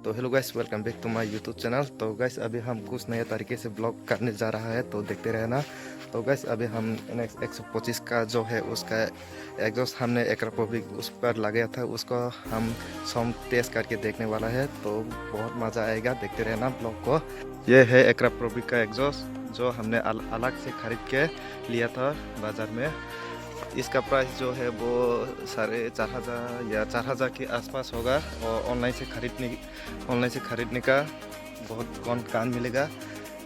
तो hello guys, welcome back to my YouTube channel. तो guys अभी हम कुछ नए तरीके से ब्लॉग करने जा रहा है, तो देखते रहना। तो गाइस अभी हम NX 125 का जो है उसका एग्जॉस्ट हमने एक्रापोविक उस पर लगाया था, उसको हम साउंड टेस्ट करके देखने वाला है। तो बहुत मज़ा आएगा, देखते रहना ब्लॉग को। ये है एक्रापोविक का एग्जॉस्ट जो हमने अलग से खरीद के लिया था बाज़ार में। इसका प्राइस जो है वो 4,500 या 4,000 के आसपास होगा, और ऑनलाइन से खरीदने का बहुत कम कान मिलेगा।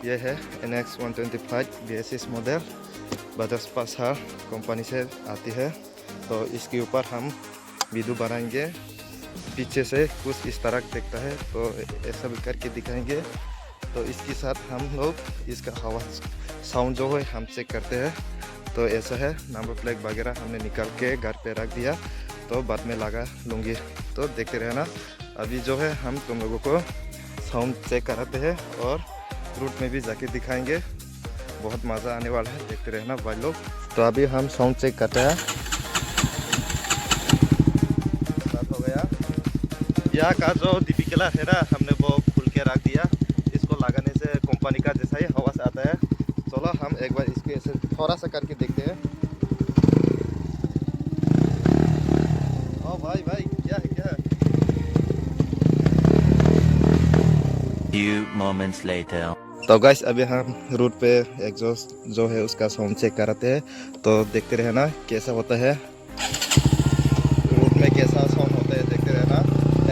यह है NX 125 BSS model, Bajaj Pulsar company से आती है। तो इसके ऊपर हम वीडियो बनाएंगे, पीछे से कुछ इस तरह दिखता है, तो ऐसा भी करके दिखाएंगे। तो इसके साथ हम लोग इसका हवा साउंड जो है हम चेक करते हैं। तो ऐसा है, नंबर प्लेट वगैरह हमने निकाल के घर पे रख दिया, तो बाद में लगा लूँगी। तो देखते रहना। अभी जो है हम तुम लोगों को साउंड चेक कराते हैं और रूट में भी जाके दिखाएंगे। बहुत मज़ा आने वाला है, देखते रहना भाई लोग। तो अभी हम साउंड चेक करते हैं। स्टार्ट हो गया। यहाँ का जो डिपिकलर है ना, हमने वो खुल के रख दिया। इसको लगाने से कंपनी का जैसा ही हवा से आता है। चलो हम एक बार इसके ऐसे थोड़ा सा करके देखते हैं। ओ भाई भाई, क्या है क्या है? Few moments later. तो गाइस अभी हम रूट पे एग्जॉस्ट जो है उसका साउंड चेक कराते हैं। तो देखते रहना कैसा होता है, रूट में कैसा साउंड होता है, देखते रहना।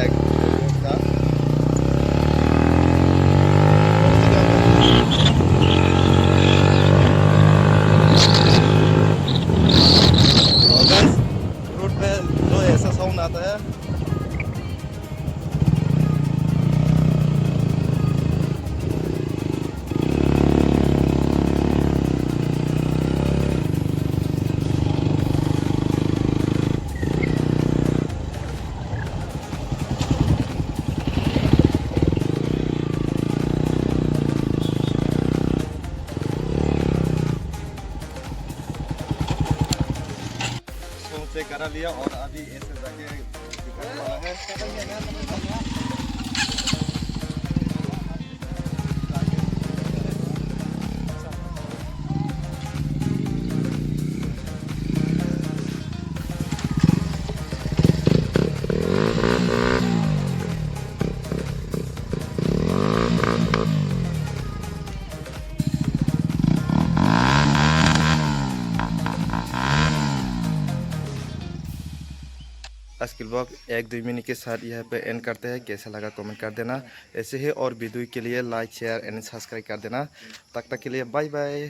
एग्जॉस्ट का तो गाइस रूट पे जो ऐसा साउंड आता है। से करा लिया और अभी ऐसे जाके दिखाने वाला है। आज के ब्लॉग 1-2 मिनट के साथ यहाँ पे एंड करते हैं। कैसा लगा कमेंट कर देना। ऐसे ही और वीडियो के लिए लाइक शेयर एंड सब्सक्राइब कर देना। तब तक के लिए बाय बाय।